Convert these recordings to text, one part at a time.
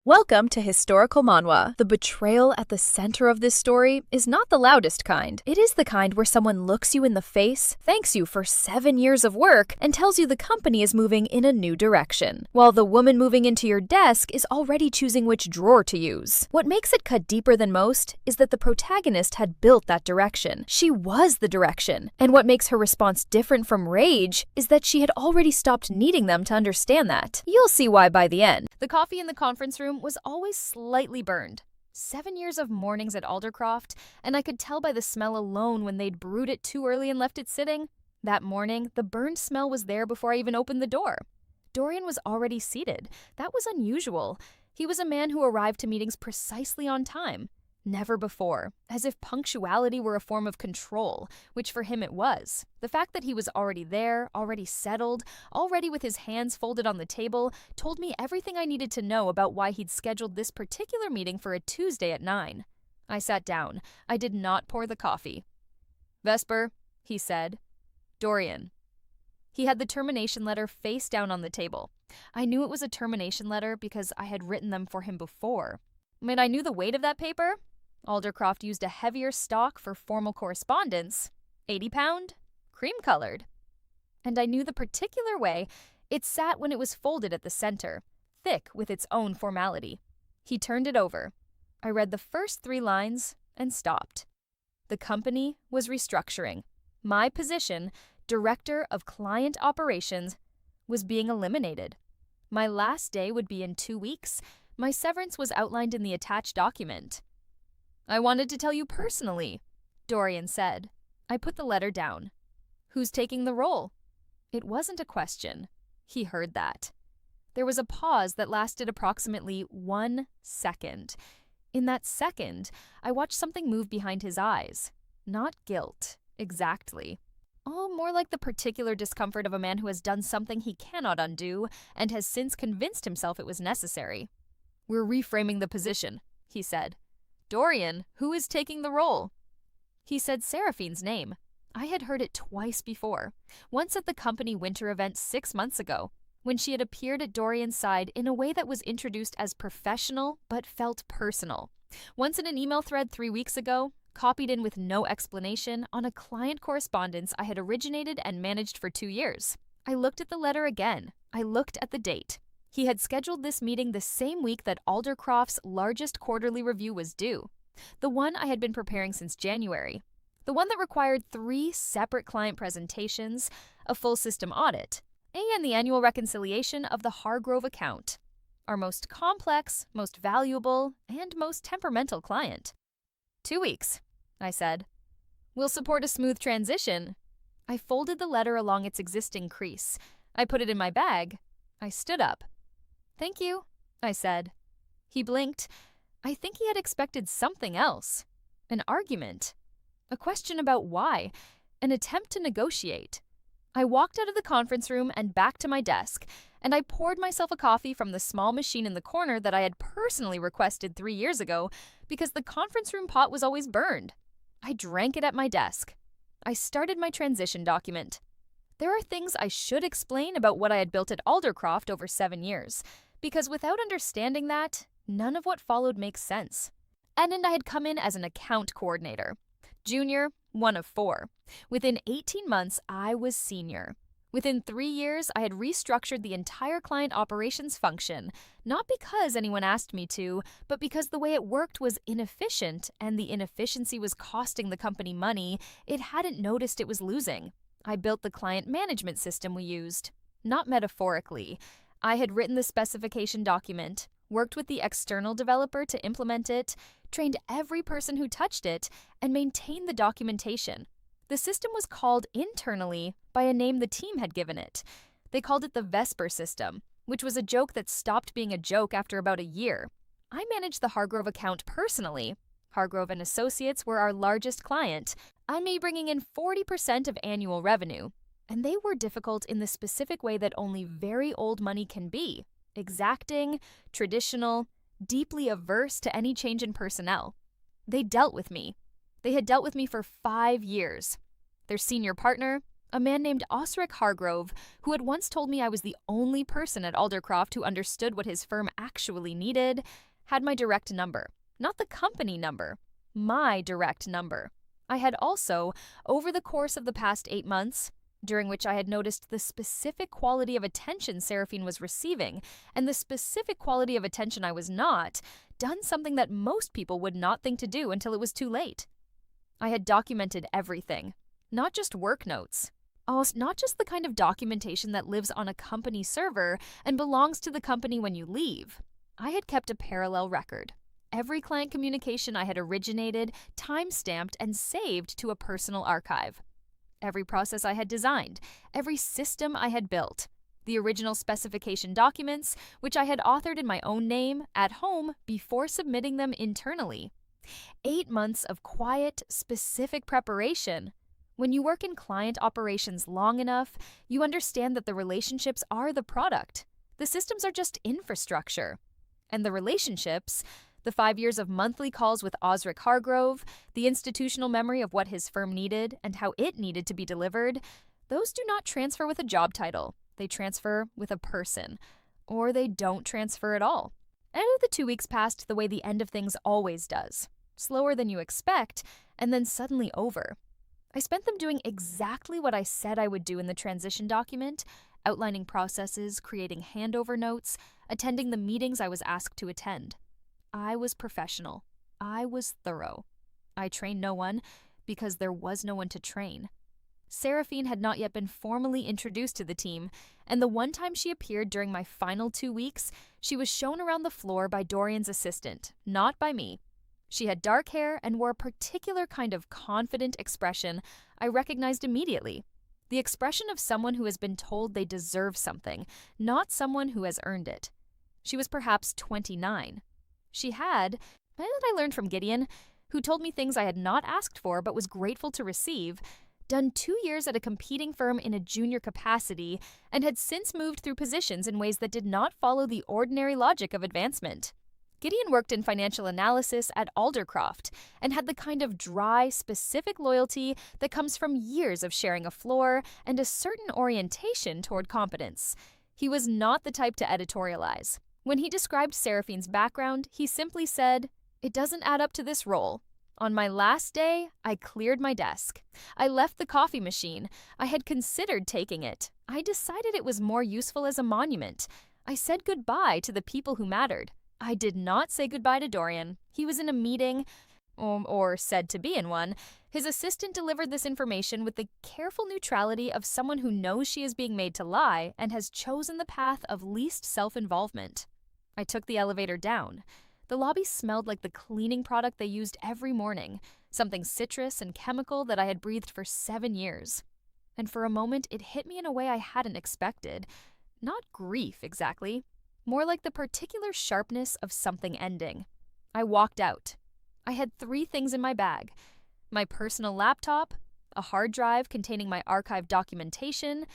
Welcome to Historical Manhwa. The betrayal at the center of this story is not the loudest kind. It is the kind where someone looks you in the face, thanks you for 7 years of work, and tells you the company is moving in a new direction, while the woman moving into your desk is already choosing which drawer to use. What makes it cut deeper than most is that the protagonist had built that direction. She was the direction. And what makes her response different from rage is that she had already stopped needing them to understand that. You'll see why by the end. The coffee in the conference room was always slightly burned. 7 years of mornings at Aldercroft, and I could tell by the smell alone when they'd brewed it too early and left it sitting. That morning, the burned smell was there before I even opened the door. Dorian was already seated. That was unusual. He was a man who arrived to meetings precisely on time. Never before, as if punctuality were a form of control, which for him it was. The fact that he was already there, already settled, already with his hands folded on the table, told me everything I needed to know about why he'd scheduled this particular meeting for a Tuesday at 9. I sat down. I did not pour the coffee. "Vesper," he said. "Dorian." He had the termination letter face down on the table. I knew it was a termination letter because I had written them for him before. And I knew the weight of that paper. Aldercroft used a heavier stock for formal correspondence, 80-pound, cream-colored. And I knew the particular way it sat when it was folded at the center, thick with its own formality. He turned it over. I read the first 3 lines and stopped. The company was restructuring. My position, Director of Client Operations, was being eliminated. My last day would be in 2 weeks. My severance was outlined in the attached document. "I wanted to tell you personally," Dorian said. I put the letter down. "Who's taking the role?" It wasn't a question. He heard that. There was a pause that lasted approximately 1 second. In that second, I watched something move behind his eyes. Not guilt, exactly. Oh, more like the particular discomfort of a man who has done something he cannot undo and has since convinced himself it was necessary. "We're reframing the position," he said. "Dorian, who is taking the role?" He said Seraphine's name. I had heard it twice before. Once at the company winter event 6 months ago, when she had appeared at Dorian's side in a way that was introduced as professional but felt personal. Once in an email thread 3 weeks ago, copied in with no explanation on a client correspondence I had originated and managed for 2 years. I looked at the letter again. I looked at the date. He had scheduled this meeting the same week that Aldercroft's largest quarterly review was due, the one I had been preparing since January, the one that required 3 separate client presentations, a full system audit, and the annual reconciliation of the Hargrove account, our most complex, most valuable, and most temperamental client. 2 weeks, I said. "We'll support a smooth transition." I folded the letter along its existing crease. I put it in my bag. I stood up. "Thank you," I said. He blinked. I think he had expected something else. An argument. A question about why. An attempt to negotiate. I walked out of the conference room and back to my desk, and I poured myself a coffee from the small machine in the corner that I had personally requested 3 years ago because the conference room pot was always burned. I drank it at my desk. I started my transition document. There are things I should explain about what I had built at Aldercroft over 7 years, because without understanding that, none of what followed makes sense. And I had come in as an account coordinator. Junior, 1 of 4. Within 18 months, I was senior. Within 3 years, I had restructured the entire client operations function, not because anyone asked me to, but because the way it worked was inefficient, and the inefficiency was costing the company money it hadn't noticed it was losing. I built the client management system we used. Not metaphorically. I had written the specification document, worked with the external developer to implement it, trained every person who touched it, and maintained the documentation. The system was called internally by a name the team had given it. They called it the Vesper system, which was a joke that stopped being a joke after about a year. I managed the Hargrove account personally. Hargrove and Associates were our largest client, and me bringing in 40% of annual revenue. And they were difficult in the specific way that only very old money can be. Exacting, traditional, deeply averse to any change in personnel. They dealt with me. They had dealt with me for 5 years. Their senior partner, A man named Osric Hargrove, who had once told me I was the only person at Aldercroft who understood what his firm actually needed, had my direct number. Not the company number, my direct number. I had also, over the course of the past 8 months, during which I had noticed the specific quality of attention Seraphine was receiving and the specific quality of attention I was not, done something that most people would not think to do until it was too late. I had documented everything, not just work notes. Not just the kind of documentation that lives on a company server and belongs to the company when you leave. I had kept a parallel record. Every client communication I had originated, time-stamped, and saved to a personal archive. Every process I had designed, every system I had built, the original specification documents, which I had authored in my own name, at home, before submitting them internally. 8 months of quiet, specific preparation. When you work in client operations long enough, you understand that the relationships are the product. The systems are just infrastructure. And the relationships, the 5 years of monthly calls with Osric Hargrove, the institutional memory of what his firm needed and how it needed to be delivered, those do not transfer with a job title. They transfer with a person. Or they don't transfer at all. And the 2 weeks passed the way the end of things always does. Slower than you expect, and then suddenly over. I spent them doing exactly what I said I would do in the transition document, outlining processes, creating handover notes, attending the meetings I was asked to attend. I was professional. I was thorough. I trained no one because there was no one to train. Seraphine had not yet been formally introduced to the team, and the one time she appeared during my final 2 weeks, she was shown around the floor by Dorian's assistant, not by me. She had dark hair and wore a particular kind of confident expression I recognized immediately. The expression of someone who has been told they deserve something, not someone who has earned it. She was perhaps 29. She had, and I learned from Gideon, who told me things I had not asked for but was grateful to receive, done 2 years at a competing firm in a junior capacity, and had since moved through positions in ways that did not follow the ordinary logic of advancement. Gideon worked in financial analysis at Aldercroft and had the kind of dry, specific loyalty that comes from years of sharing a floor and a certain orientation toward competence. He was not the type to editorialize. When he described Seraphine's background, he simply said, "It doesn't add up to this role." On my last day, I cleared my desk. I left the coffee machine. I had considered taking it. I decided it was more useful as a monument. I said goodbye to the people who mattered. I did not say goodbye to Dorian. He was in a meeting, or said to be in one. His assistant delivered this information with the careful neutrality of someone who knows she is being made to lie and has chosen the path of least self-involvement. I took the elevator down. The lobby smelled like the cleaning product they used every morning, something citrus and chemical that I had breathed for 7 years. And for a moment, it hit me in a way I hadn't expected. Not grief, exactly. More like the particular sharpness of something ending. I walked out. I had 3 things in my bag. My personal laptop, a hard drive containing my archived documentation,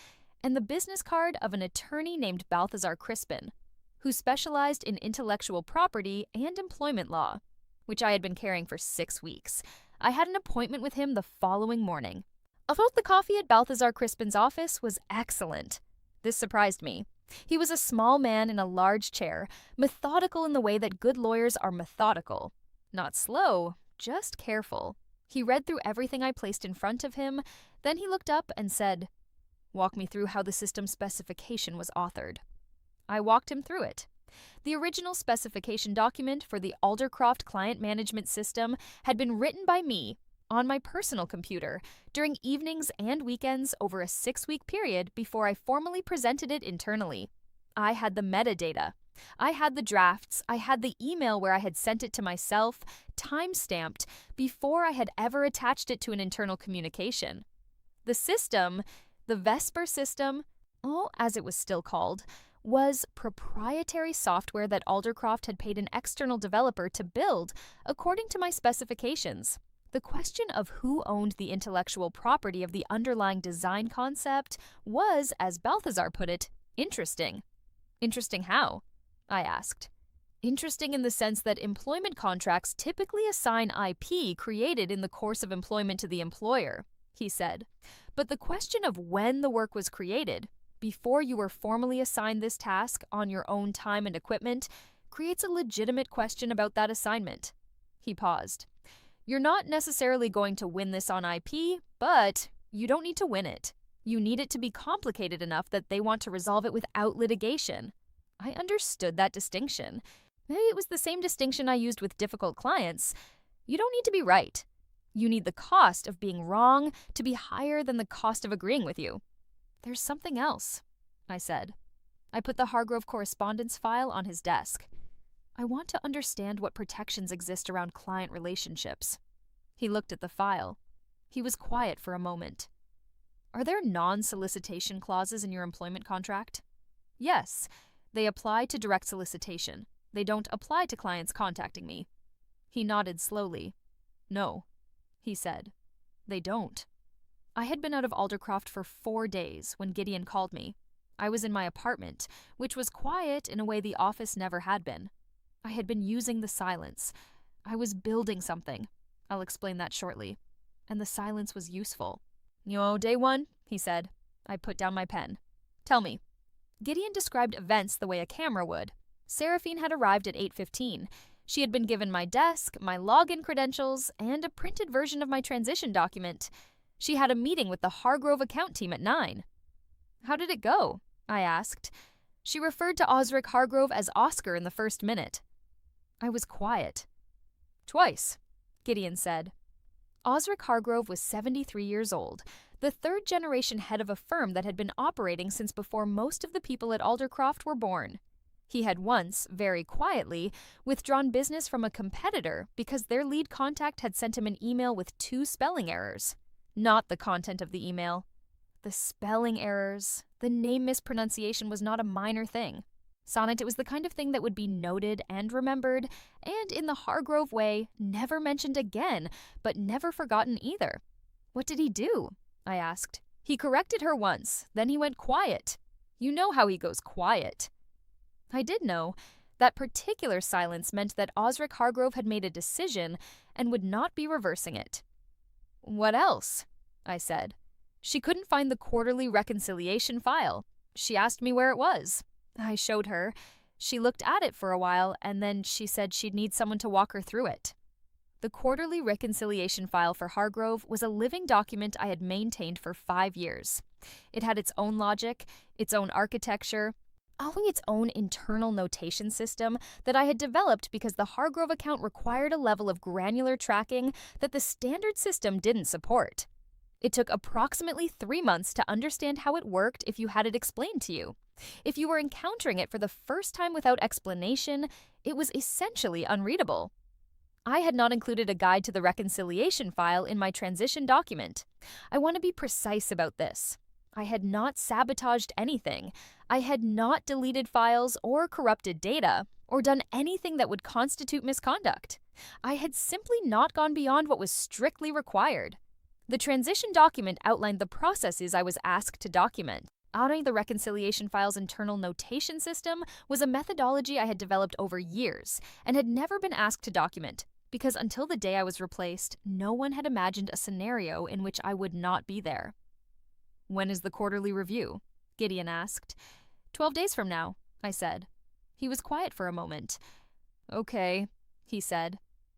and the business card of an attorney named Balthazar Crispin, who specialized in intellectual property and employment law, which I had been carrying for 6 weeks. I had an appointment with him the following morning. Although the coffee at Balthazar Crispin's office was excellent. This surprised me. He was a small man in a large chair, methodical in the way that good lawyers are methodical. Not slow, just careful. He read through everything I placed in front of him, then he looked up and said, "Walk me through how the system specification was authored." I walked him through it. The original specification document for the Aldercroft client management system had been written by me on my personal computer during evenings and weekends over a 6-week period before I formally presented it internally. I had the metadata. I had the drafts. I had the email where I had sent it to myself, time-stamped, before I had ever attached it to an internal communication. The system, the Vesper system, as it was still called, was proprietary software that Aldercroft had paid an external developer to build according to my specifications. The question of who owned the intellectual property of the underlying design concept was, as Balthazar put it, interesting. Interesting how? I asked. Interesting in the sense that employment contracts typically assign IP created in the course of employment to the employer. he said. But the question of when the work was created, before you were formally assigned this task on your own time and equipment, creates a legitimate question about that assignment. He paused. You're not necessarily going to win this on IP, but you don't need to win it. You need it to be complicated enough that they want to resolve it without litigation. I understood that distinction. Maybe it was the same distinction I used with difficult clients. You don't need to be right. You need the cost of being wrong to be higher than the cost of agreeing with you. There's something else, I said. I put the Hargrove correspondence file on his desk. I want to understand what protections exist around client relationships. He looked at the file. He was quiet for a moment. Are there non-solicitation clauses in your employment contract? Yes. They apply to direct solicitation. They don't apply to clients contacting me. He nodded slowly. No, he said. They don't. I had been out of Aldercroft for 4 days when Gideon called me. I was in my apartment, which was quiet in a way the office never had been. I had been using the silence. I was building something. I'll explain that shortly. And the silence was useful. Day one, he said. I put down my pen. Tell me. Gideon described events the way a camera would. Seraphine had arrived at 8:15. She had been given my desk, my login credentials, and a printed version of my transition document. She had a meeting with the Hargrove account team at 9. How did it go? I asked. She referred to Osric Hargrove as Oscar in the first minute. I was quiet. Twice, Gideon said. Osric Hargrove was 73 years old, the third-generation head of a firm that had been operating since before most of the people at Aldercroft were born. He had once, very quietly, withdrawn business from a competitor because their lead contact had sent him an email with 2 spelling errors. Not the content of the email. The spelling errors, the name mispronunciation was not a minor thing. Sonnet, it was the kind of thing that would be noted and remembered, and in the Hargrove way, never mentioned again, but never forgotten either. What did he do? I asked. He corrected her once, then he went quiet. You know how he goes quiet. I did know. That particular silence meant that Osric Hargrove had made a decision and would not be reversing it. What else? I said. She couldn't find the quarterly reconciliation file. She asked me where it was. I showed her. She looked at it for a while, and then she said she'd need someone to walk her through it. The quarterly reconciliation file for Hargrove was a living document I had maintained for 5 years. It had its own logic, its own architecture, its own internal notation system that I had developed because the Hargrove account required a level of granular tracking that the standard system didn't support. It took approximately 3 months to understand how it worked if you had it explained to you. If you were encountering it for the first time without explanation, it was essentially unreadable. I had not included a guide to the reconciliation file in my transition document. I want to be precise about this. I had not sabotaged anything. I had not deleted files or corrupted data, or done anything that would constitute misconduct. I had simply not gone beyond what was strictly required. The transition document outlined the processes I was asked to document. Honoring the reconciliation file's internal notation system was a methodology I had developed over years and had never been asked to document, because until the day I was replaced, no one had imagined a scenario in which I would not be there. When is the quarterly review? Gideon asked. 12 days from now, I said. He was quiet for a moment. Okay, he said.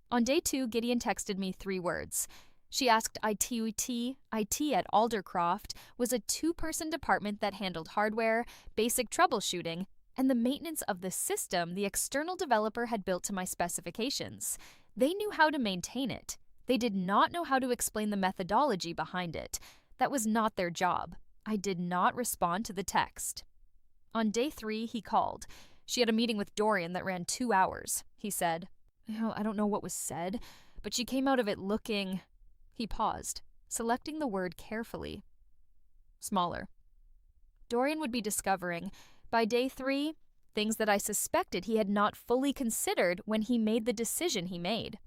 On day 2, Gideon texted me 3 words. She asked IT at Aldercroft was a 2-person department that handled hardware, basic troubleshooting, and the maintenance of the system the external developer had built to my specifications. They knew how to maintain it. They did not know how to explain the methodology behind it. That was not their job. I did not respond to the text. On day 3, he called. She had a meeting with Dorian that ran 2 hours, he said. I don't know what was said, but she came out of it looking... He paused, selecting the word carefully. Smaller. Dorian would be discovering, by day 3, things that I suspected he had not fully considered when he made the decision he made.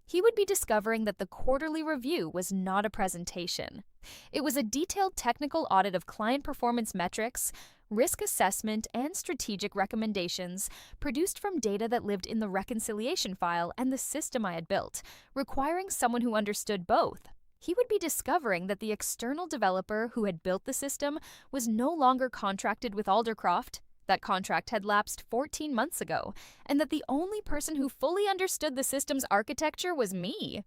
He would be discovering that the quarterly review was not a presentation. It was a detailed technical audit of client performance metrics, risk assessment, and strategic recommendations produced from data that lived in the reconciliation file and the system I had built, requiring someone who understood both, He would be discovering that the external developer who had built the system was no longer contracted with Aldercroft. That contract had lapsed 14 months ago, and that the only person who fully understood the system's architecture was me.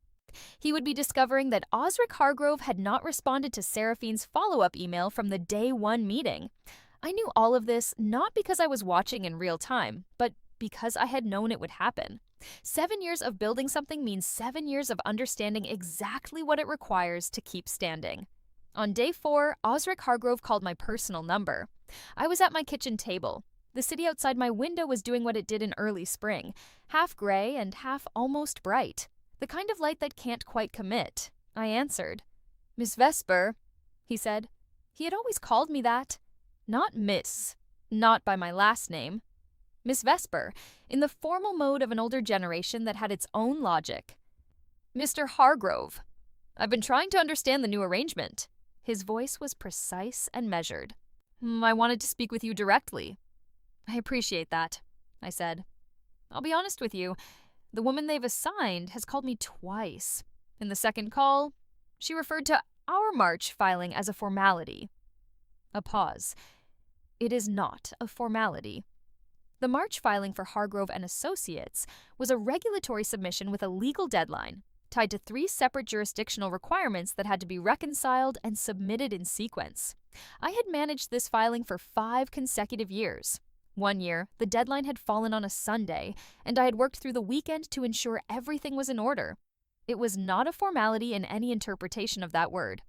He would be discovering that Osric Hargrove had not responded to Seraphine's follow-up email from the day one meeting. I knew all of this not because I was watching in real time, but because I had known it would happen. 7 years of building something means 7 years of understanding exactly what it requires to keep standing. On day 4, Osric Hargrove called my personal number. I was at my kitchen table. The city outside my window was doing what it did in early spring, half gray and half almost bright. The kind of light that can't quite commit. I answered. "Miss Vesper," he said. He had always called me that. Not Miss. Not by my last name. Miss Vesper, in the formal mode of an older generation that had its own logic. "Mr. Hargrove, I've been trying to understand the new arrangement." His voice was precise and measured. "I wanted to speak with you directly." "I appreciate that," I said. "I'll be honest with you. The woman they've assigned has called me twice. In the second call, she referred to our March filing as a formality." A pause. "It is not a formality." The March filing for Hargrove and Associates was a regulatory submission with a legal deadline, tied to 3 separate jurisdictional requirements that had to be reconciled and submitted in sequence. I had managed this filing for 5 consecutive years. One year, the deadline had fallen on a Sunday, and I had worked through the weekend to ensure everything was in order. It was not a formality in any interpretation of that word.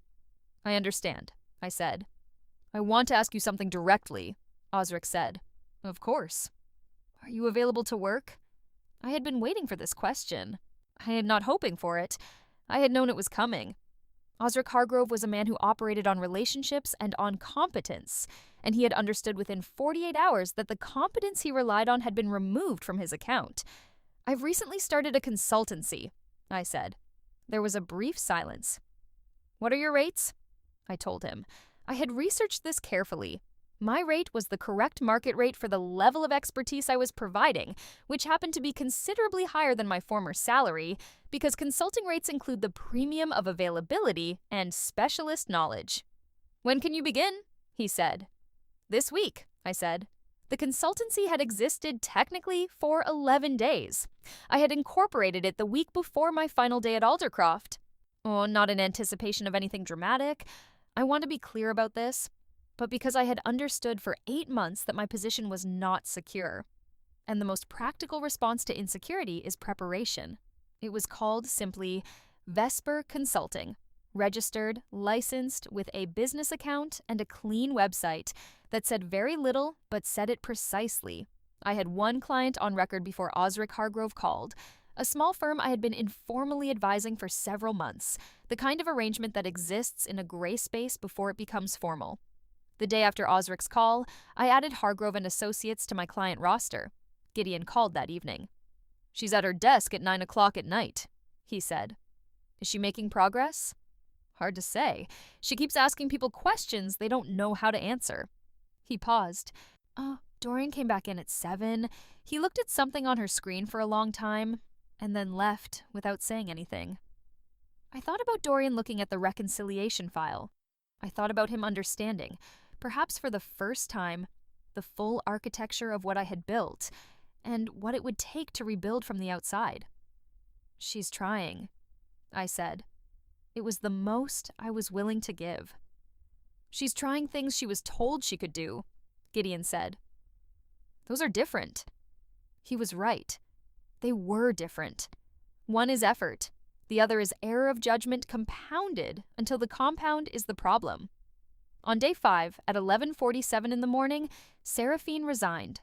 "I understand," I said. "I want to ask you something directly," Osric said. "Of course." "Are you available to work?" I had been waiting for this question. I had not hoping for it. I had known it was coming. Osric Hargrove was a man who operated on relationships and on competence, and he had understood within 48 hours that the competence he relied on had been removed from his account. "I've recently started a consultancy," I said. There was a brief silence. "What are your rates?" I told him. I had researched this carefully. My rate was the correct market rate for the level of expertise I was providing, which happened to be considerably higher than my former salary, because consulting rates include the premium of availability and specialist knowledge. "When can you begin?" he said. "This week," I said. The consultancy had existed technically for 11 days. I had incorporated it the week before my final day at Aldercroft. Oh, not in anticipation of anything dramatic. I want to be clear about this, but because I had understood for 8 months that my position was not secure. And the most practical response to insecurity is preparation. It was called simply Vesper Consulting, registered, licensed, with a business account and a clean website that said very little but said it precisely. I had one client on record before Osric Hargrove called, a small firm I had been informally advising for several months, the kind of arrangement that exists in a gray space before it becomes formal. The day after Osric's call, I added Hargrove and Associates to my client roster. Gideon called that evening. "She's at her desk at 9 o'clock at night," he said. "Is she making progress?" "Hard to say. She keeps asking people questions they don't know how to answer." He paused. Dorian came back in at 7. He looked at something on her screen for a long time, and then left without saying anything. I thought about Dorian looking at the reconciliation file. I thought about him understanding, perhaps for the first time, the full architecture of what I had built, and what it would take to rebuild from the outside. "She's trying," I said. It was the most I was willing to give. "She's trying things she was told she could do," Gideon said. "Those are different." He was right. They were different. One is effort. The other is error of judgment compounded until the compound is the problem. On day 5, at 11:47 in the morning, Seraphine resigned.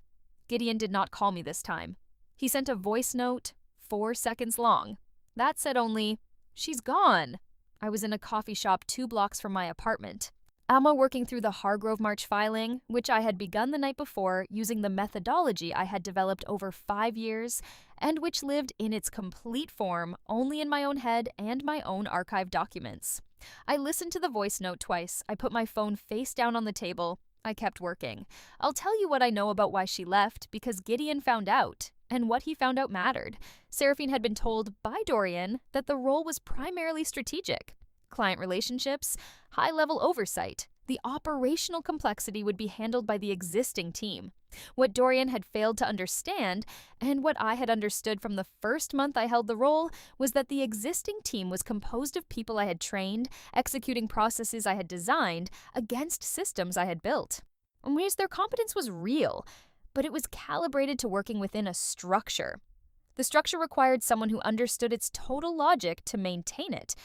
Gideon did not call me this time. He sent a voice note, 4 seconds long. That said only, "She's gone." I was in a coffee shop 2 blocks from my apartment. Alma working through the Hargrove March filing, which I had begun the night before using the methodology I had developed over 5 years, and which lived in its complete form only in my own head and my own archived documents. I listened to the voice note twice. I put my phone face down on the table. I kept working. I'll tell you what I know about why she left, because Gideon found out, and what he found out mattered. Seraphine had been told by Dorian that the role was primarily strategic. client relationships, high-level oversight. The operational complexity would be handled by the existing team. What Dorian had failed to understand, and what I had understood from the first month I held the role, was that the existing team was composed of people I had trained, executing processes I had designed, against systems I had built. In ways their competence was real, but it was calibrated to working within a structure. The structure required someone who understood its total logic to maintain it.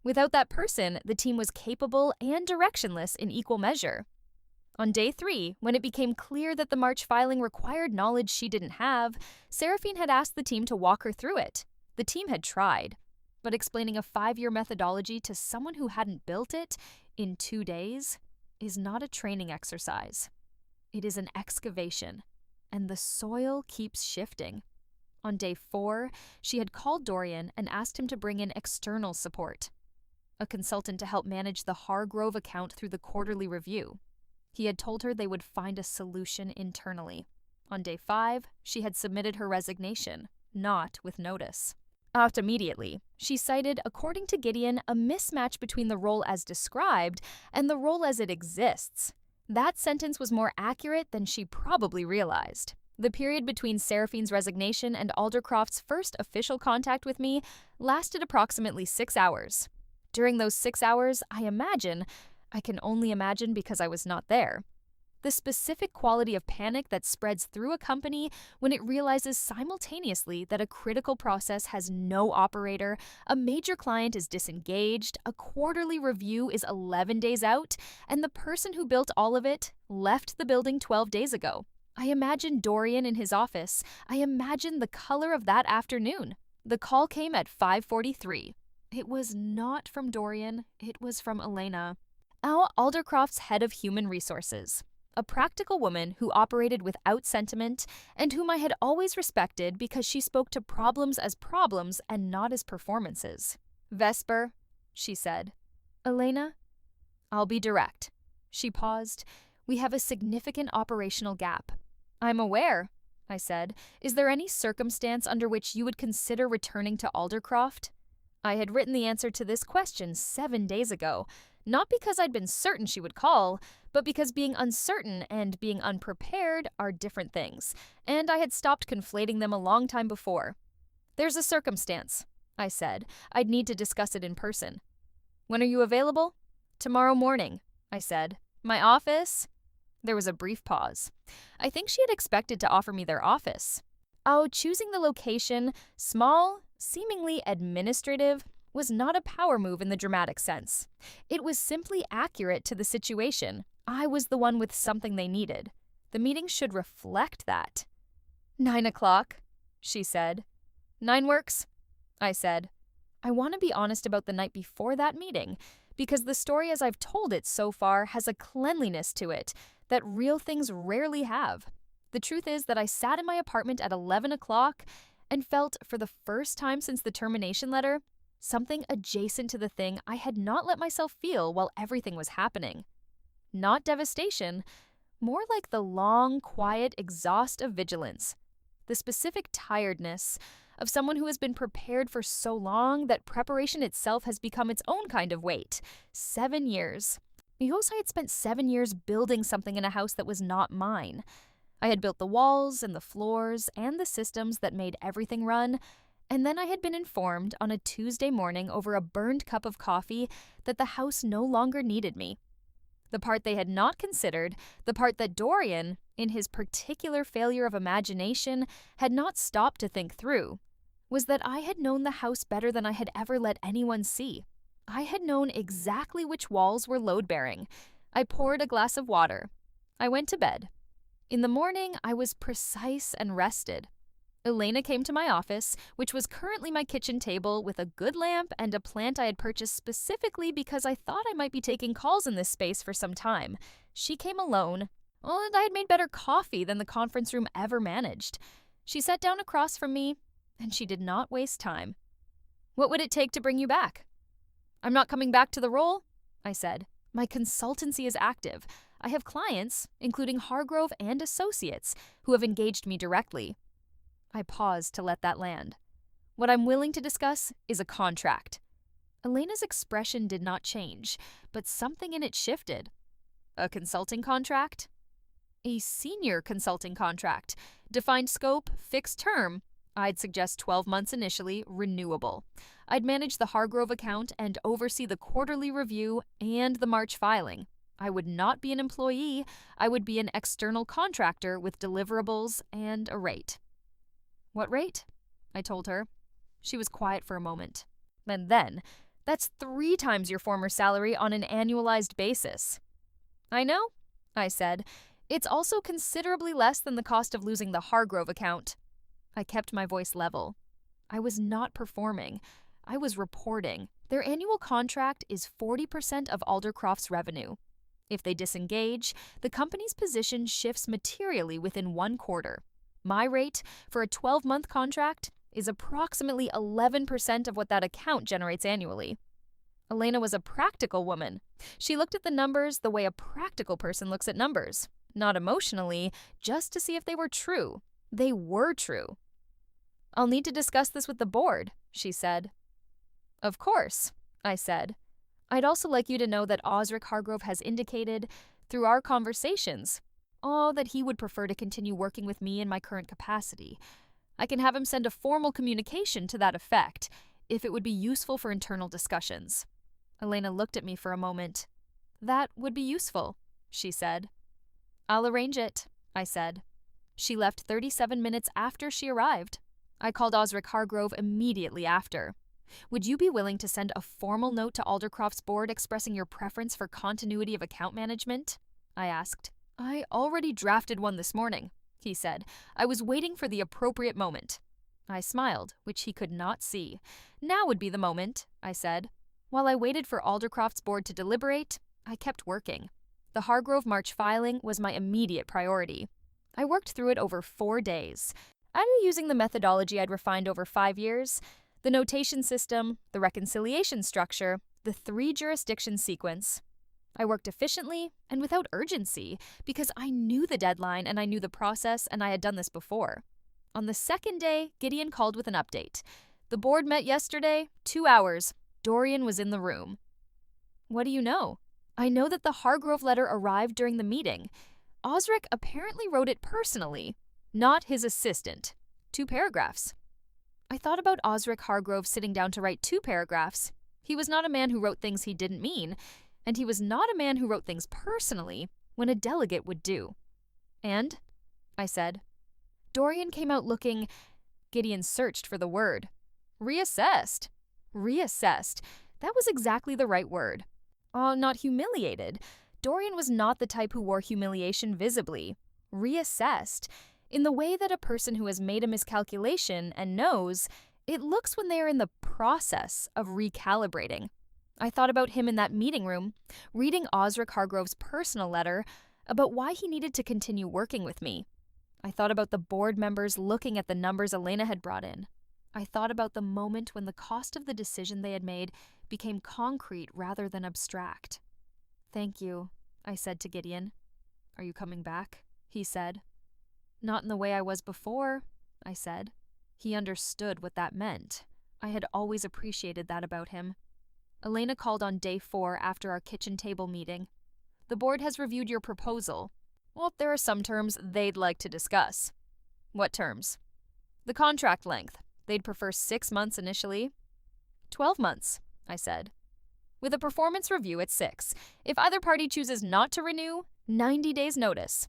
Without that person, the team was capable and directionless in equal measure. On day 3, when it became clear that the March filing required knowledge she didn't have, Seraphine had asked the team to walk her through it. The team had tried, but explaining a 5-year methodology to someone who hadn't built it in 2 days is not a training exercise. It is an excavation, and the soil keeps shifting. On day 4, she had called Dorian and asked him to bring in external support, a consultant to help manage the Hargrove account through the quarterly review. He had told her they would find a solution internally. On day 5, she had submitted her resignation, not with notice. Out immediately, she cited, according to Gideon, a mismatch between the role as described and the role as it exists. That sentence was more accurate than she probably realized. The period between Seraphine's resignation and Aldercroft's first official contact with me lasted approximately 6 hours. During those 6 hours, I can only imagine because I was not there, the specific quality of panic that spreads through a company when it realizes simultaneously that a critical process has no operator, a major client is disengaged, a quarterly review is 11 days out, and the person who built all of it left the building 12 days ago. I imagine Dorian in his office. I imagine the color of that afternoon. The call came at 5:43. It was not from Dorian, it was from Elena, Al Aldercroft's head of human resources, a practical woman who operated without sentiment and whom I had always respected because she spoke to problems as problems and not as performances. "Vesper," she said. "Elena?" "I'll be direct." She paused. "We have a significant operational gap." "I'm aware," I said. "Is there any circumstance under which you would consider returning to Aldercroft?" I had written the answer to this question 7 days ago, not because I'd been certain she would call, but because being uncertain and being unprepared are different things, and I had stopped conflating them a long time before. "There's a circumstance," I said. "I'd need to discuss it in person." "When are you available?" "Tomorrow morning," I said. "My office?" There was a brief pause. I think she had expected to offer me their office. Oh, choosing the location, small, seemingly administrative, was not a power move in the dramatic sense. It was simply accurate to the situation. I was the one with something they needed. The meeting should reflect that. 9 o'clock, she said. 9 works, I said. I want to be honest about the night before that meeting, because the story as I've told it so far has a cleanliness to it that real things rarely have. The truth is that I sat in my apartment at 11 o'clock and felt, for the first time since the termination letter, something adjacent to the thing I had not let myself feel while everything was happening. Not devastation, more like the long, quiet exhaust of vigilance. The specific tiredness of someone who has been prepared for so long that preparation itself has become its own kind of weight. 7 years. I had spent 7 years building something in a house that was not mine. I had built the walls and the floors and the systems that made everything run, and then I had been informed on a Tuesday morning over a burned cup of coffee that the house no longer needed me. The part they had not considered, the part that Dorian, in his particular failure of imagination, had not stopped to think through, was that I had known the house better than I had ever let anyone see. I had known exactly which walls were load-bearing. I poured a glass of water. I went to bed. In the morning, I was precise and rested. Elena came to my office, which was currently my kitchen table, with a good lamp and a plant I had purchased specifically because I thought I might be taking calls in this space for some time. She came alone, and I had made better coffee than the conference room ever managed. She sat down across from me, and she did not waste time. "What would it take to bring you back?" "I'm not coming back to the role," I said. "My consultancy is active. I have clients, including Hargrove and Associates, who have engaged me directly." I paused to let that land. "What I'm willing to discuss is a contract." Elena's expression did not change, but something in it shifted. A consulting contract? A senior consulting contract. Defined scope, fixed term. I'd suggest 12 months initially, renewable. I'd manage the Hargrove account and oversee the quarterly review and the March filing. I would not be an employee. I would be an external contractor with deliverables and a rate. What rate? I told her. She was quiet for a moment. And then, that's 3 times your former salary on an annualized basis. I know, I said. It's also considerably less than the cost of losing the Hargrove account. I kept my voice level. I was not performing. I was reporting. Their annual contract is 40% of Aldercroft's revenue. If they disengage, the company's position shifts materially within 1 quarter. My rate for a 12-month contract is approximately 11% of what that account generates annually. Elena was a practical woman. She looked at the numbers the way a practical person looks at numbers. Not emotionally, just to see if they were true. They were true. I'll need to discuss this with the board, she said. Of course, I said. I'd also like you to know that Osric Hargrove has indicated, through our conversations, that he would prefer to continue working with me in my current capacity. I can have him send a formal communication to that effect, if it would be useful for internal discussions. Elena looked at me for a moment. That would be useful, she said. I'll arrange it, I said. She left 37 minutes after she arrived. I called Osric Hargrove immediately after. Would you be willing to send a formal note to Aldercroft's board expressing your preference for continuity of account management? I asked. I already drafted one this morning, he said. I was waiting for the appropriate moment. I smiled, which he could not see. Now would be the moment, I said. While I waited for Aldercroft's board to deliberate, I kept working. The Hargrove March filing was my immediate priority. I worked through it over 4 days. I was using the methodology I'd refined over 5 years, the notation system, the reconciliation structure, the 3-jurisdiction sequence. I worked efficiently and without urgency because I knew the deadline and I knew the process and I had done this before. On the 2nd day, Gideon called with an update. The board met yesterday, 2 hours. Dorian was in the room. What do you know? I know that the Hargrove letter arrived during the meeting. Osric apparently wrote it personally, not his assistant. 2 paragraphs. I thought about Osric Hargrove sitting down to write 2 paragraphs. He was not a man who wrote things he didn't mean, and he was not a man who wrote things personally when a delegate would do. And? I said. Dorian came out looking... Gideon searched for the word. Reassessed. Reassessed. That was exactly the right word. Not humiliated. Dorian was not the type who wore humiliation visibly. Reassessed. In the way that a person who has made a miscalculation and knows, it looks when they are in the process of recalibrating. I thought about him in that meeting room, reading Osric Hargrove's personal letter about why he needed to continue working with me. I thought about the board members looking at the numbers Elena had brought in. I thought about the moment when the cost of the decision they had made became concrete rather than abstract. Thank you, I said to Gideon. Are you coming back? He said. Not in the way I was before, I said. He understood what that meant. I had always appreciated that about him. Elena called on day 4 after our kitchen table meeting. The board has reviewed your proposal. Well, there are some terms they'd like to discuss. What terms? The contract length. They'd prefer 6 months initially. 12 months, I said. With a performance review at 6. If either party chooses not to renew, 90 days notice.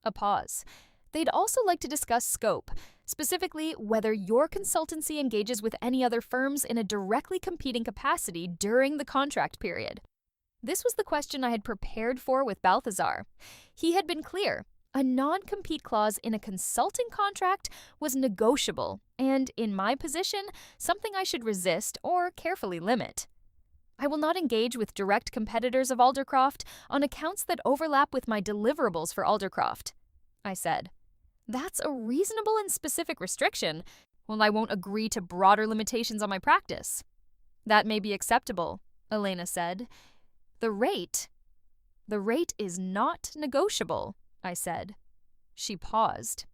A pause. They'd also like to discuss scope, specifically whether your consultancy engages with any other firms in a directly competing capacity during the contract period. This was the question I had prepared for with Balthazar. He had been clear. A non-compete clause in a consulting contract was negotiable, and, in my position, something I should resist or carefully limit. I will not engage with direct competitors of Aldercroft on accounts that overlap with my deliverables for Aldercroft, I said. That's a reasonable and specific restriction. Well, I won't agree to broader limitations on my practice. That may be acceptable, Elena said. The rate is not negotiable, I said. She paused.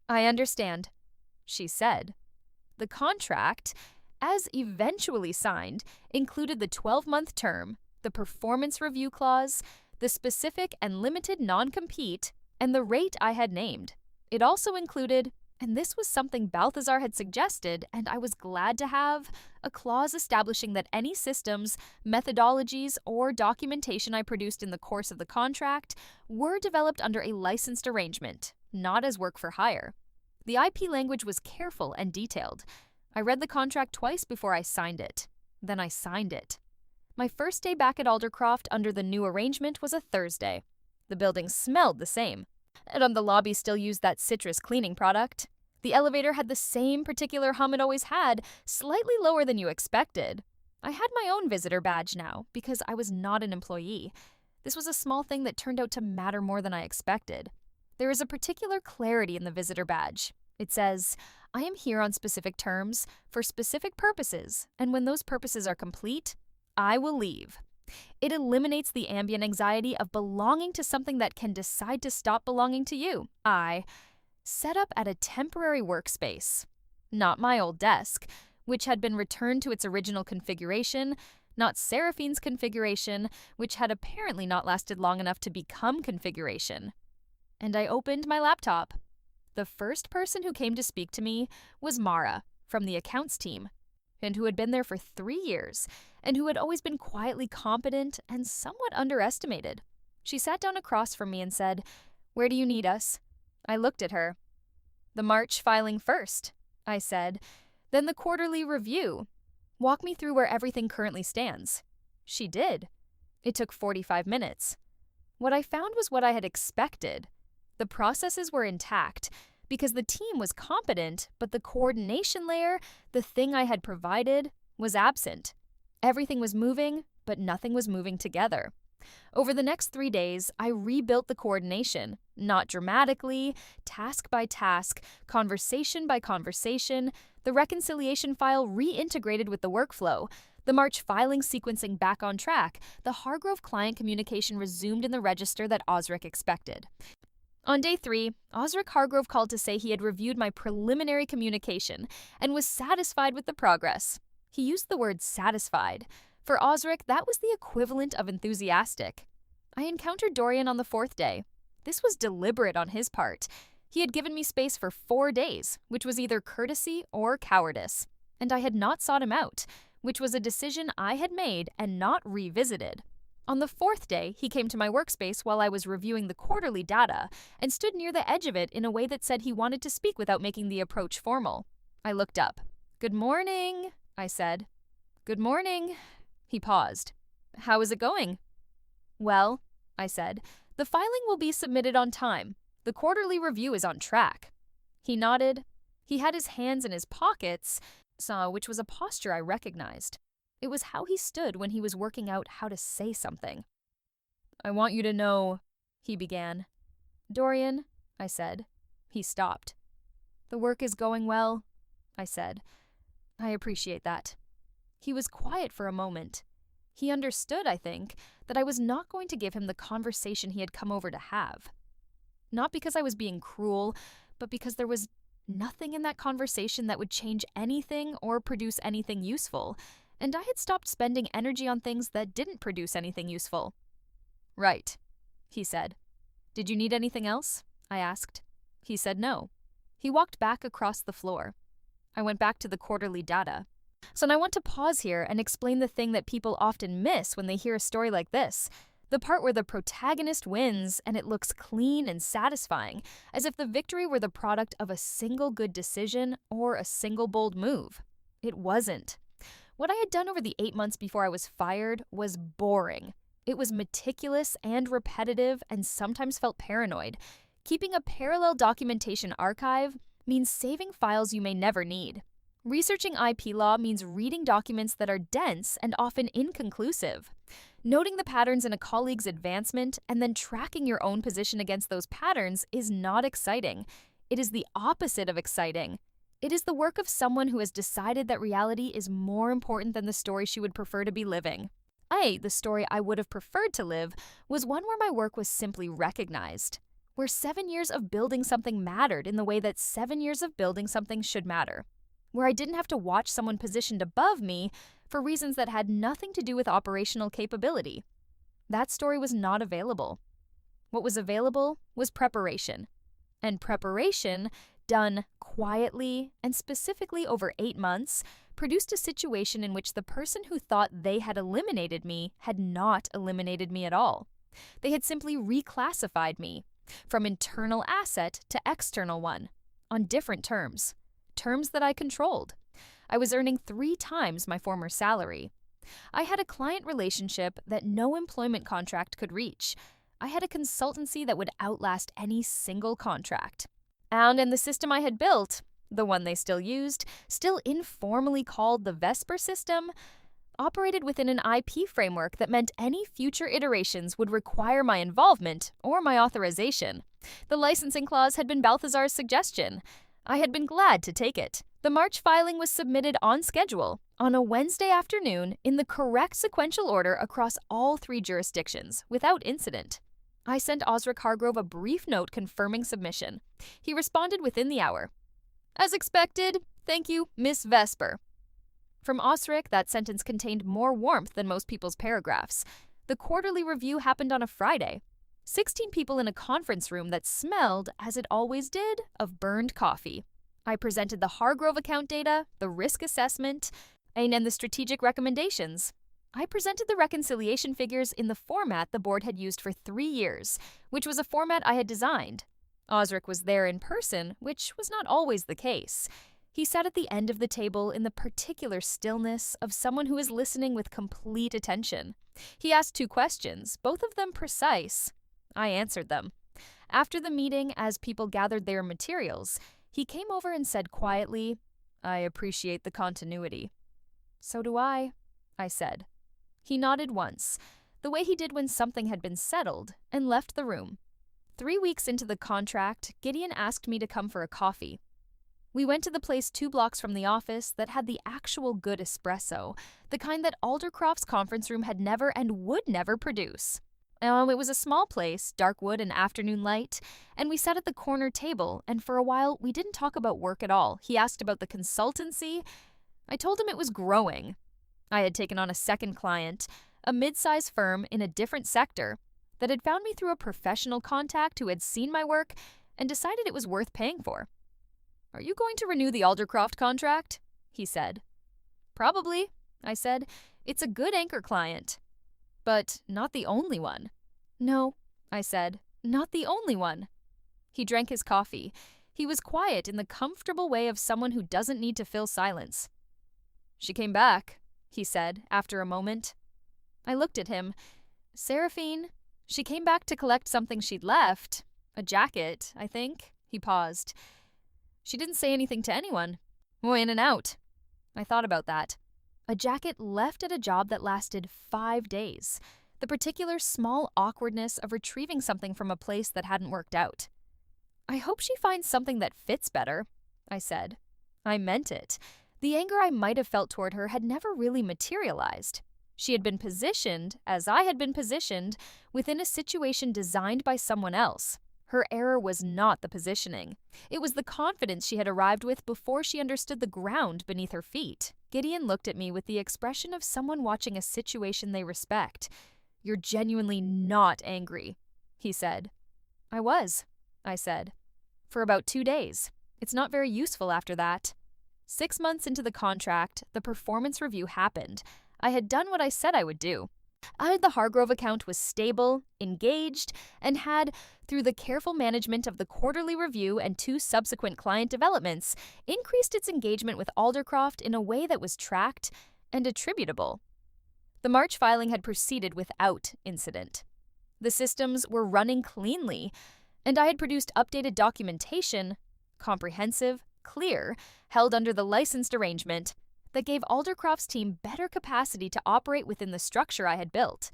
I understand, she said. The contract, as eventually signed, included the 12-month term, the performance review clause, the specific and limited non-compete, and the rate I had named. It also included, and this was something Balthazar had suggested and I was glad to have, a clause establishing that any systems, methodologies, or documentation I produced in the course of the contract were developed under a licensed arrangement, not as work for hire. The IP language was careful and detailed. I read the contract twice before I signed it. Then I signed it. My first day back at Aldercroft under the new arrangement was a Thursday. The building smelled the same, and the lobby still used that citrus cleaning product. The elevator had the same particular hum it always had, slightly lower than you expected. I had my own visitor badge now, because I was not an employee. This was a small thing that turned out to matter more than I expected. There is a particular clarity in the visitor badge. It says, I am here on specific terms, for specific purposes, and when those purposes are complete, I will leave. It eliminates the ambient anxiety of belonging to something that can decide to stop belonging to you. I set up at a temporary workspace. Not my old desk, which had been returned to its original configuration, not Seraphine's configuration, which had apparently not lasted long enough to become configuration. And I opened my laptop. The first person who came to speak to me was Mara, from the accounts team, and who had been there for 3 years, and who had always been quietly competent and somewhat underestimated. She sat down across from me and said, "Where do you need us?" I looked at her. "The March filing first," I said, "then the quarterly review. Walk me through where everything currently stands." She did. It took 45 minutes. What I found was what I had expected. The processes were intact, because the team was competent, but the coordination layer, the thing I had provided, was absent. Everything was moving, but nothing was moving together. Over the next 3 days, I rebuilt the coordination, not dramatically, task by task, conversation by conversation, the reconciliation file reintegrated with the workflow, the March filing sequencing back on track, the Hargrove client communication resumed in the register that Osric expected. On day 3, Osric Hargrove called to say he had reviewed my preliminary communication and was satisfied with the progress. He used the word satisfied. For Osric, that was the equivalent of enthusiastic. I encountered Dorian on the 4th day. This was deliberate on his part. He had given me space for 4 days, which was either courtesy or cowardice. And I had not sought him out, which was a decision I had made and not revisited. On the 4th day, he came to my workspace while I was reviewing the quarterly data and stood near the edge of it in a way that said he wanted to speak without making the approach formal. I looked up. "Good morning," I said. "Good morning." He paused. "How is it going?" "Well," I said, "the filing will be submitted on time. The quarterly review is on track." He nodded. He had his hands in his pockets, which was a posture I recognized. It was how he stood when he was working out how to say something. "I want you to know," he began. "Dorian," I said. He stopped. "The work is going well," I said. "I appreciate that." He was quiet for a moment. He understood, I think, that I was not going to give him the conversation he had come over to have. Not because I was being cruel, but because there was nothing in that conversation that would change anything or produce anything useful, and I had stopped spending energy on things that didn't produce anything useful. "Right," he said. "Did you need anything else?" I asked. He said no. He walked back across the floor. I went back to the quarterly data. So I want to pause here and explain the thing that people often miss when they hear a story like this. The part where the protagonist wins and it looks clean and satisfying, as if the victory were the product of a single good decision or a single bold move. It wasn't. What I had done over the 8 months before I was fired was boring. It was meticulous and repetitive and sometimes felt paranoid. Keeping a parallel documentation archive means saving files you may never need. Researching IP law means reading documents that are dense and often inconclusive. Noting the patterns in a colleague's advancement and then tracking your own position against those patterns is not exciting. It is the opposite of exciting. It is the work of someone who has decided that reality is more important than the story she would prefer to be living. The story I would have preferred to live was one where my work was simply recognized, where 7 years of building something mattered in the way that 7 years of building something should matter, where I didn't have to watch someone positioned above me for reasons that had nothing to do with operational capability. That story was not available. What was available was preparation. And preparation, done quietly and specifically over 8 months, produced a situation in which the person who thought they had eliminated me had not eliminated me at all. They had simply reclassified me from internal asset to external one, on different terms that I controlled. I was earning 3 times my former salary. I had a client relationship that no employment contract could reach. I had a consultancy that would outlast any single contract. And in the system I had built, the one they still used, still informally called the Vesper system, operated within an IP framework that meant any future iterations would require my involvement or my authorization. The licensing clause had been Balthazar's suggestion. I had been glad to take it. The March filing was submitted on schedule, on a Wednesday afternoon, in the correct sequential order across all 3 jurisdictions, without incident. I sent Osric Hargrove a brief note confirming submission. He responded within the hour. As expected, thank you, Miss Vesper. From Osric, that sentence contained more warmth than most people's paragraphs. The quarterly review happened on a Friday. 16 people in a conference room that smelled, as it always did, of burned coffee. I presented the Hargrove account data, the risk assessment, and the strategic recommendations. I presented the reconciliation figures in the format the board had used for 3 years, which was a format I had designed. Osric was there in person, which was not always the case. He sat at the end of the table in the particular stillness of someone who is listening with complete attention. He asked 2 questions, both of them precise. I answered them. After the meeting, as people gathered their materials, he came over and said quietly, "I appreciate the continuity." "So do I said. He nodded once, the way he did when something had been settled, and left the room. 3 weeks into the contract, Gideon asked me to come for a coffee. We went to the place 2 blocks from the office that had the actual good espresso, the kind that Aldercroft's conference room had never and would never produce. It was a small place, dark wood and afternoon light, and we sat at the corner table, and for a while we didn't talk about work at all. He asked about the consultancy. I told him it was growing. I had taken on a second client, a mid-size firm in a different sector, that had found me through a professional contact who had seen my work and decided it was worth paying for. "Are you going to renew the Aldercroft contract?" he said. "Probably," I said. "It's a good anchor client." "But not the only one." "No," I said, "not the only one." He drank his coffee. He was quiet in the comfortable way of someone who doesn't need to fill silence. "She came back," he said, after a moment. I looked at him. "Seraphine, she came back to collect something she'd left. A jacket, I think." He paused. "She didn't say anything to anyone." "In and out." I thought about that. A jacket left at a job that lasted 5 days. The particular small awkwardness of retrieving something from a place that hadn't worked out. "I hope she finds something that fits better," I said. I meant it. The anger I might have felt toward her had never really materialized. She had been positioned, as I had been positioned, within a situation designed by someone else. Her error was not the positioning. It was the confidence she had arrived with before she understood the ground beneath her feet. Gideon looked at me with the expression of someone watching a situation they respect. "You're genuinely not angry," he said. "I was," I said. "For about 2 days. It's not very useful after that." 6 months into the contract, the performance review happened. I had done what I said I would do. The Hargrove account was stable, engaged, and had, through the careful management of the quarterly review and 2 subsequent client developments, increased its engagement with Aldercroft in a way that was tracked and attributable. The March filing had proceeded without incident. The systems were running cleanly, and I had produced updated documentation, comprehensive, clear, held under the licensed arrangement, that gave Aldercroft's team better capacity to operate within the structure I had built.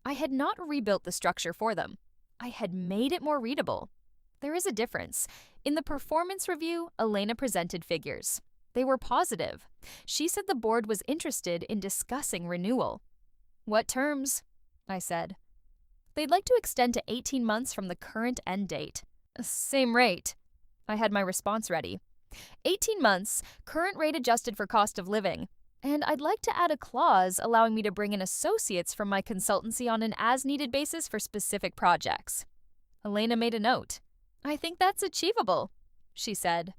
I had not rebuilt the structure for them. I had made it more readable. There is a difference. In the performance review, Elena presented figures. They were positive. She said the board was interested in discussing renewal. "What terms?" I said. "They'd like to extend to 18 months from the current end date." "Same rate." I had my response ready. 18 months, current rate adjusted for cost of living. And I'd like to add a clause allowing me to bring in associates from my consultancy on an as-needed basis for specific projects. Elena made a note. I think that's achievable, she said.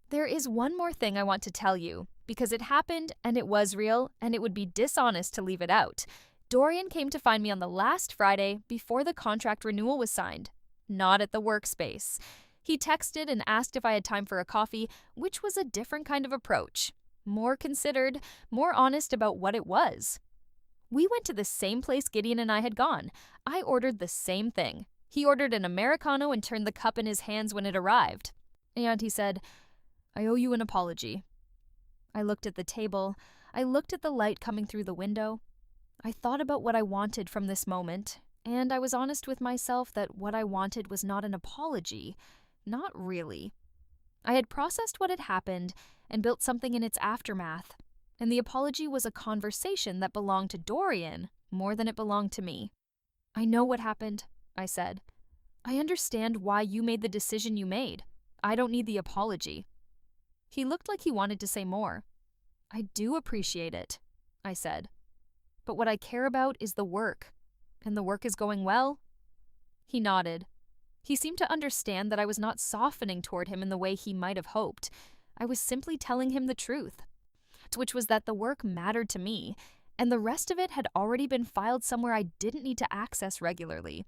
There is one more thing I want to tell you, because it happened and it was real, and it would be dishonest to leave it out. Dorian came to find me on the last Friday before the contract renewal was signed, not at the workspace. He texted and asked if I had time for a coffee, which was a different kind of approach. More considered, more honest about what it was. We went to the same place Gideon and I had gone. I ordered the same thing. He ordered an Americano and turned the cup in his hands when it arrived. And he said, I owe you an apology. I looked at the table. I looked at the light coming through the window. I thought about what I wanted from this moment, and I was honest with myself that what I wanted was not an apology. Not really. I had processed what had happened and built something in its aftermath, and the apology was a conversation that belonged to Dorian more than it belonged to me. I know what happened, I said. I understand why you made the decision you made. I don't need the apology. He looked like he wanted to say more. I do appreciate it, I said. But what I care about is the work, and the work is going well. He nodded. He seemed to understand that I was not softening toward him in the way he might have hoped. I was simply telling him the truth, which was that the work mattered to me, and the rest of it had already been filed somewhere I didn't need to access regularly.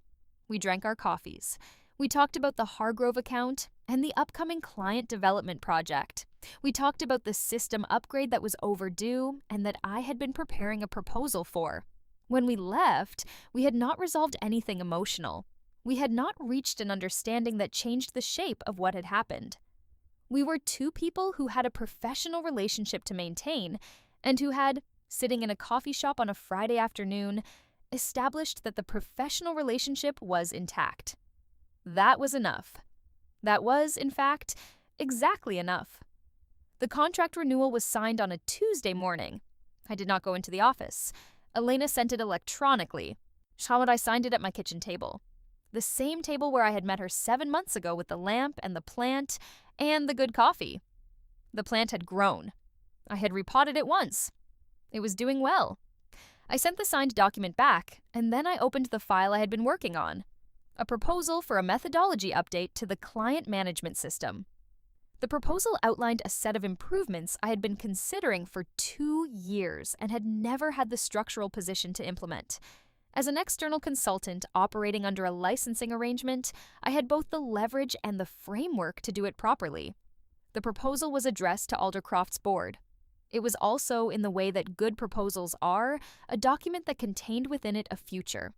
We drank our coffees. We talked about the Hargrove account and the upcoming client development project. We talked about the system upgrade that was overdue and that I had been preparing a proposal for. When we left, we had not resolved anything emotional. We had not reached an understanding that changed the shape of what had happened. We were two people who had a professional relationship to maintain and who had, sitting in a coffee shop on a Friday afternoon, established that the professional relationship was intact. That was enough. That was, in fact, exactly enough. The contract renewal was signed on a Tuesday morning. I did not go into the office. Elena sent it electronically. I signed it at my kitchen table. The same table where I had met her 7 months ago with the lamp and the plant and the good coffee. The plant had grown. I had repotted it once. It was doing well. I sent the signed document back, and then I opened the file I had been working on. A proposal for a methodology update to the client management system. The proposal outlined a set of improvements I had been considering for 2 years and had never had the structural position to implement. As an external consultant operating under a licensing arrangement, I had both the leverage and the framework to do it properly. The proposal was addressed to Aldercroft's board. It was also, in the way that good proposals are, a document that contained within it a future.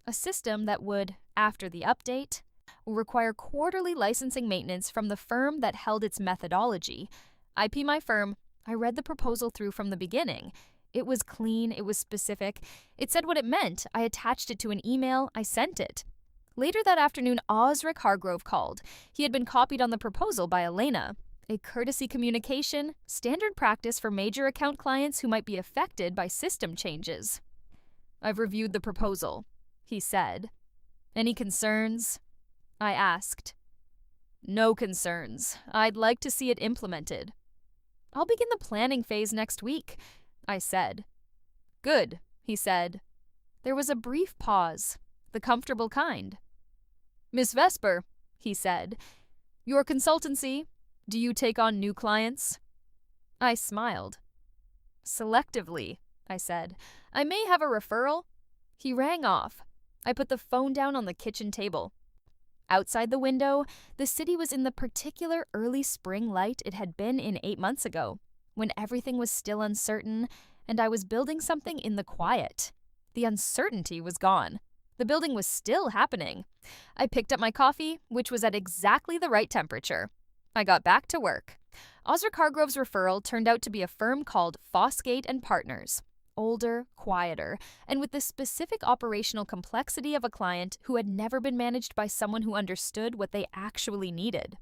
A system that would, after the update, require quarterly licensing maintenance from the firm that held its methodology. IP my firm, I read the proposal through from the beginning. It was clean, it was specific. It said what it meant. I attached it to an email, I sent it. Later that afternoon, Osric Hargrove called. He had been copied on the proposal by Elena. A courtesy communication, standard practice for major account clients who might be affected by system changes. I've reviewed the proposal, he said. Any concerns? I asked. No concerns. I'd like to see it implemented. I'll begin the planning phase next week, I said. Good, he said. There was a brief pause, the comfortable kind. Miss Vesper, he said, your consultancy, do you take on new clients? I smiled. Selectively, I said. I may have a referral. He rang off. I put the phone down on the kitchen table. Outside the window, the city was in the particular early spring light it had been in 8 months ago, when everything was still uncertain, and I was building something in the quiet. The uncertainty was gone. The building was still happening. I picked up my coffee, which was at exactly the right temperature. I got back to work. Osric Hargrove's referral turned out to be a firm called Fosgate and Partners. Older, quieter, and with the specific operational complexity of a client who had never been managed by someone who understood what they actually needed.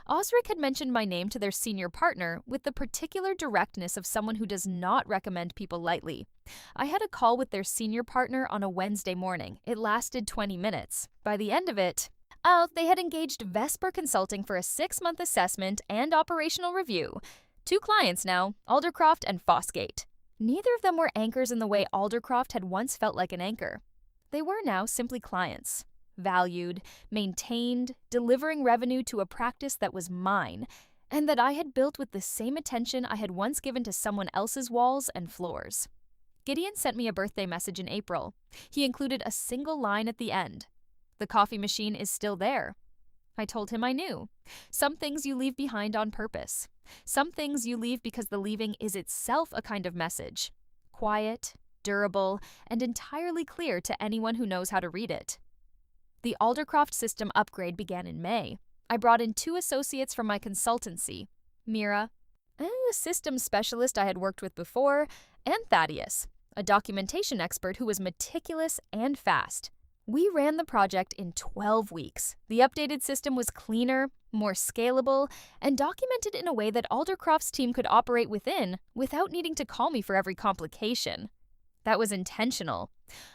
Osric had mentioned my name to their senior partner with the particular directness of someone who does not recommend people lightly. I had a call with their senior partner on a Wednesday morning. It lasted 20 minutes. By the end of it, They had engaged Vesper Consulting for a 6-month assessment and operational review. 2 clients now, Aldercroft and Fosgate. Neither of them were anchors in the way Aldercroft had once felt like an anchor. They were now simply clients. Valued, maintained, delivering revenue to a practice that was mine, and that I had built with the same attention I had once given to someone else's walls and floors. Gideon sent me a birthday message in April. He included a single line at the end. "The coffee machine is still there." I told him I knew. Some things you leave behind on purpose. Some things you leave because the leaving is itself a kind of message. Quiet, durable, and entirely clear to anyone who knows how to read it. The Aldercroft system upgrade began in May. I brought in 2 associates from my consultancy, Mira, a systems specialist I had worked with before, and Thaddeus, a documentation expert who was meticulous and fast. We ran the project in 12 weeks. The updated system was cleaner, more scalable, and documented in a way that Aldercroft's team could operate within without needing to call me for every complication. That was intentional.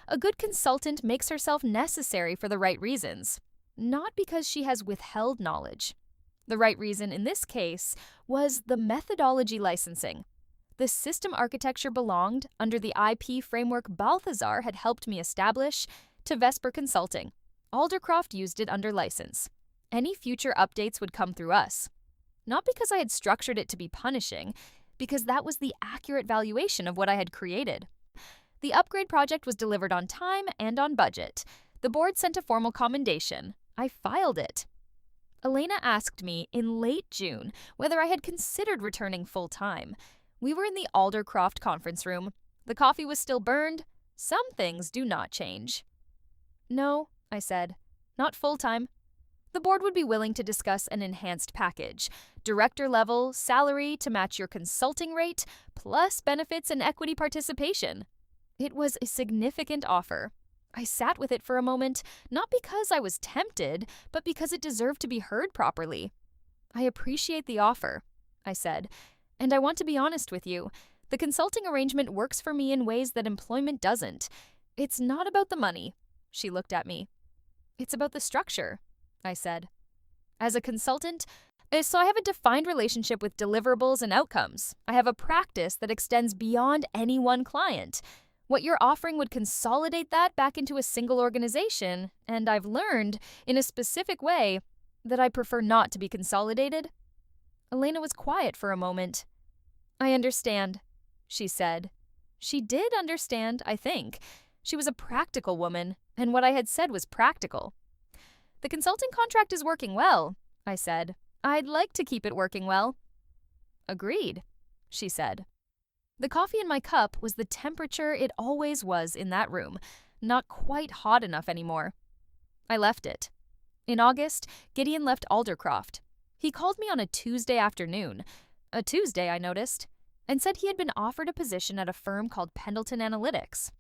A good consultant makes herself necessary for the right reasons, not because she has withheld knowledge. The right reason in this case was the methodology licensing. The system architecture belonged, under the IP framework Balthazar had helped me establish, to Vesper Consulting. Aldercroft used it under license. Any future updates would come through us. Not because I had structured it to be punishing, because that was the accurate valuation of what I had created. The upgrade project was delivered on time and on budget. The board sent a formal commendation. I filed it. Elena asked me in late June whether I had considered returning full-time. We were in the Aldercroft conference room. The coffee was still burned. Some things do not change. "No," I said, "not full-time." The board would be willing to discuss an enhanced package, director-level, salary to match your consulting rate, plus benefits and equity participation. It was a significant offer. I sat with it for a moment, not because I was tempted, but because it deserved to be heard properly. "I appreciate the offer," I said, "and I want to be honest with you. The consulting arrangement works for me in ways that employment doesn't. It's not about the money." She looked at me. "It's about the structure," I said. "As a consultant, so I have a defined relationship with deliverables and outcomes. I have a practice that extends beyond any one client. What you're offering would consolidate that back into a single organization, and I've learned, in a specific way, that I prefer not to be consolidated." Elena was quiet for a moment. "I understand," she said. She did understand, I think. She was a practical woman, and what I had said was practical. "The consulting contract is working well," I said. "I'd like to keep it working well." "Agreed," she said. The coffee in my cup was the temperature it always was in that room, not quite hot enough anymore. I left it. In August, Gideon left Aldercroft. He called me on a Tuesday afternoon, a Tuesday I noticed, and said he had been offered a position at a firm called Pendleton Analytics.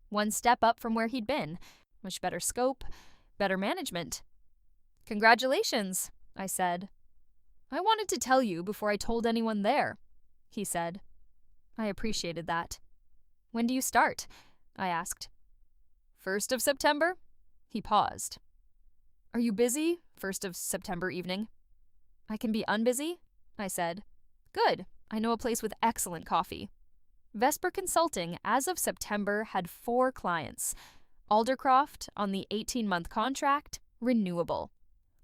One step up from where he'd been, much better scope, better management. "Congratulations," I said. "I wanted to tell you before I told anyone there," he said. I appreciated that. "When do you start?" I asked. "1st of September?" He paused. "Are you busy, 1st of September evening?" "I can be unbusy," I said. "Good. I know a place with excellent coffee." Vesper Consulting, as of September, had 4 clients. Aldercroft on the 18-month contract, renewable.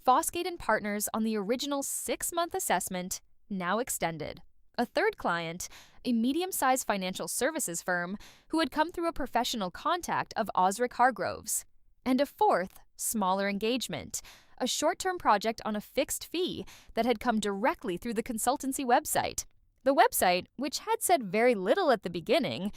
Fosgate and Partners on the original 6-month assessment, now extended. A 3rd client, a medium-sized financial services firm who had come through a professional contact of Osric Hargroves. And a 4th, smaller engagement, a short-term project on a fixed fee that had come directly through the consultancy website. The website, which had said very little at the beginning,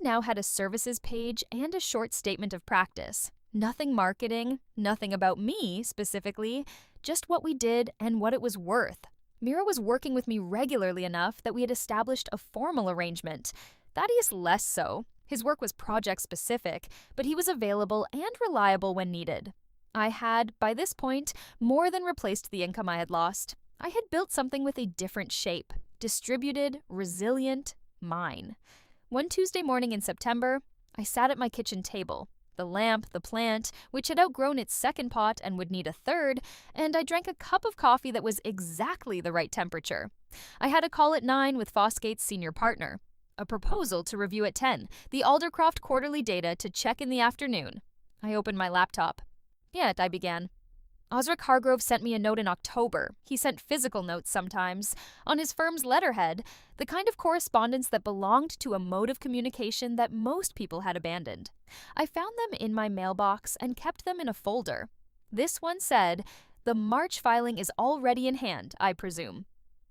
now had a services page and a short statement of practice. Nothing marketing, nothing about me specifically, just what we did and what it was worth. Mira was working with me regularly enough that we had established a formal arrangement. Thaddeus less so. His work was project-specific, but he was available and reliable when needed. I had, by this point, more than replaced the income I had lost. I had built something with a different shape. Distributed, resilient, mine. One Tuesday morning in September, I sat at my kitchen table. the lamp, the plant, which had outgrown its second pot and would need a third, and I drank a cup of coffee that was exactly the right temperature. I had a call at 9 with Fosgate's senior partner. A proposal to review at 10, the Aldercroft quarterly data to check in the afternoon. I opened my laptop. "Yet," I began. "Osric Hargrove sent me a note in October. He sent physical notes sometimes, on his firm's letterhead, the kind of correspondence that belonged to a mode of communication that most people had abandoned. I found them in my mailbox and kept them in a folder. This one said, 'The March filing is already in hand, I presume.'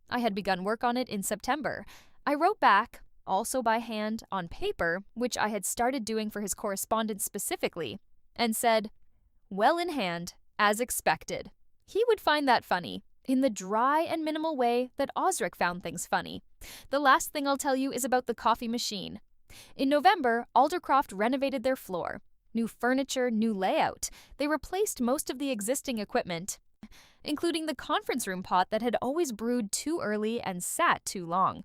I had begun work on it in September. I wrote back, also by hand, on paper, which I had started doing for his correspondence specifically, and said, 'Well in hand, as expected.' He would find that funny, in the dry and minimal way that Osric found things funny. The last thing I'll tell you is about the coffee machine. In November, Aldercroft renovated their floor. New furniture, new layout. They replaced most of the existing equipment, including the conference room pot that had always brewed too early and sat too long.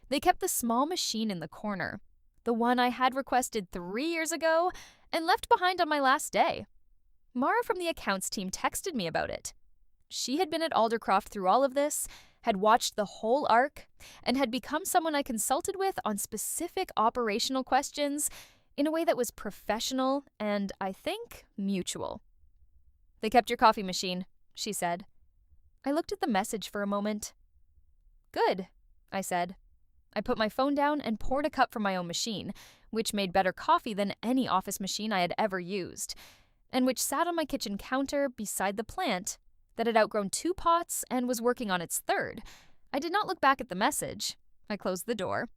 They kept the small machine in the corner, the one I had requested 3 years ago and left behind on my last day. Mara from the accounts team texted me about it. She had been at Aldercroft through all of this, had watched the whole arc, and had become someone I consulted with on specific operational questions in a way that was professional and, I think, mutual. "They kept your coffee machine," she said. I looked at the message for a moment. "Good," I said. I put my phone down and poured a cup from my own machine, which made better coffee than any office machine I had ever used, and which sat on my kitchen counter beside the plant that had outgrown 2 pots and was working on its third. I did not look back at the message. I closed the door.